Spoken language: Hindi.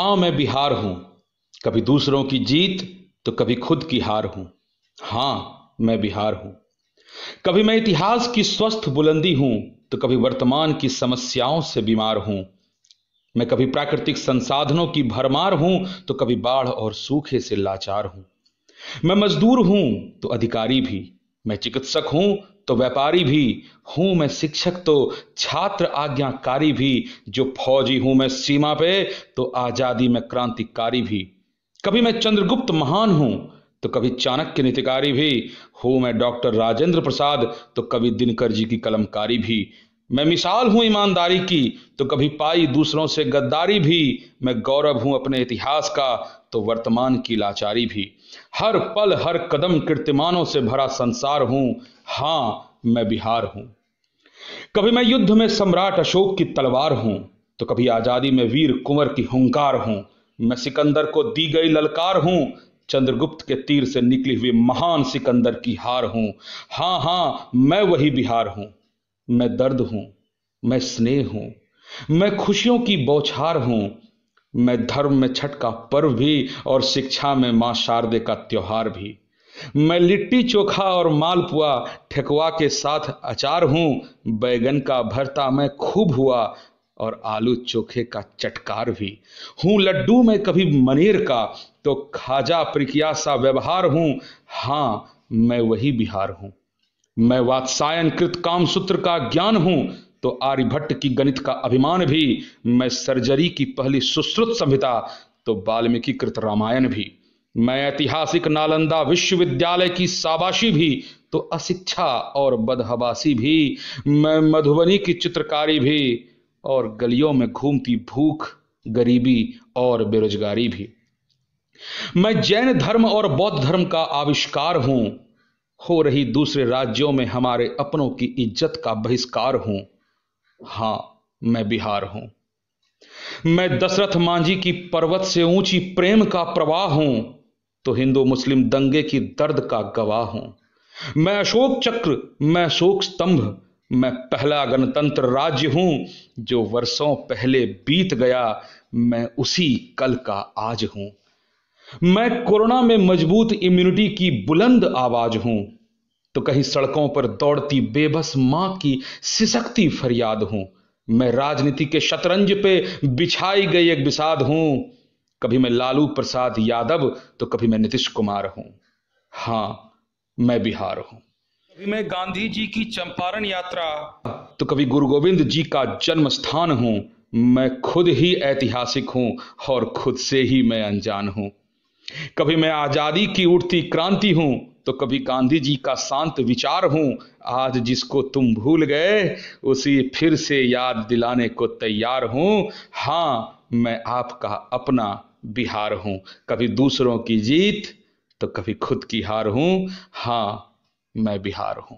हाँ मैं बिहार हूं, कभी दूसरों की जीत तो कभी खुद की हार हूं। हाँ मैं बिहार हूं, कभी मैं इतिहास की स्वस्थ बुलंदी हूं तो कभी वर्तमान की समस्याओं से बीमार हूं। मैं कभी प्राकृतिक संसाधनों की भरमार हूं तो कभी बाढ़ और सूखे से लाचार हूं। मैं मजदूर हूं तो अधिकारी भी, मैं चिकित्सक हूं तो व्यापारी भी हूं, मैं शिक्षक तो छात्र आज्ञाकारी भी, जो फौजी हूं मैं सीमा पे तो आजादी में क्रांतिकारी भी। कभी मैं चंद्रगुप्त महान हूं तो कभी चाणक्य नीतिकारी भी हूं, मैं डॉक्टर राजेंद्र प्रसाद तो कभी दिनकर जी की कलमकारी भी। मैं मिसाल हूं ईमानदारी की तो कभी पाई दूसरों से गद्दारी भी, मैं गौरव हूं अपने इतिहास का तो वर्तमान की लाचारी भी। हर पल हर कदम कीर्तिमानों से भरा संसार हूं। हाँ मैं बिहार हूं, कभी मैं युद्ध में सम्राट अशोक की तलवार हूं तो कभी आजादी में वीर कुंवर की हुंकार हूं। मैं सिकंदर को दी गई ललकार हूं, चंद्रगुप्त के तीर से निकली हुई महान सिकंदर की हार हूं। हाँ हाँ मैं वही बिहार हूं, मैं दर्द हूं, मैं स्नेह हूं, मैं खुशियों की बौछार हूं। मैं धर्म में छठ का पर्व भी और शिक्षा में मां शारदे का त्योहार भी। मैं लिट्टी चोखा और मालपुआ ठेकुआ के साथ अचार हूं, बैगन का भरता मैं खूब हुआ और आलू चोखे का चटकार भी हूं। लड्डू में कभी मनेर का तो खाजा प्रिकिया सा व्यवहार हूं। हाँ मैं वही बिहार हूं, मैं वात्सायन कृत कामसूत्र का ज्ञान हूं तो आर्यभट्ट की गणित का अभिमान भी। मैं सर्जरी की पहली सुश्रुत संहिता तो वाल्मीकि कृत रामायण भी। मैं ऐतिहासिक नालंदा विश्वविद्यालय की शाबाशी भी तो अशिक्षा और बदहवासी भी। मैं मधुबनी की चित्रकारी भी और गलियों में घूमती भूख गरीबी और बेरोजगारी भी। मैं जैन धर्म और बौद्ध धर्म का आविष्कार हूं, हो रही दूसरे राज्यों में हमारे अपनों की इज्जत का बहिष्कार हूं। हाँ मैं बिहार हूं, मैं दशरथ मांझी की पर्वत से ऊंची प्रेम का प्रवाह हूं तो हिंदू मुस्लिम दंगे की दर्द का गवाह हूं। मैं अशोक चक्र, मैं अशोक स्तंभ, मैं पहला गणतंत्र राज्य हूं जो वर्षों पहले बीत गया, मैं उसी कल का आज हूं। मैं कोरोना में मजबूत इम्यूनिटी की बुलंद आवाज हूं तो कहीं सड़कों पर दौड़ती बेबस मां की सिसकती फरियाद हूं। मैं राजनीति के शतरंज पे बिछाई गई एक बिसात हूं, कभी मैं लालू प्रसाद यादव तो कभी मैं नीतीश कुमार हूं। हाँ मैं बिहार हूं, कभी मैं गांधी जी की चंपारण यात्रा तो कभी गुरु गोविंद जी का जन्म स्थान हूं। मैं खुद ही ऐतिहासिक हूं और खुद से ही मैं अनजान हूं। कभी मैं आजादी की उठती क्रांति हूं तो कभी गांधी जी का शांत विचार हूं। आज जिसको तुम भूल गए उसी फिर से याद दिलाने को तैयार हूं। हाँ मैं आपका अपना बिहार हूं, कभी दूसरों की जीत तो कभी खुद की हार हूं। हाँ मैं बिहार हूं।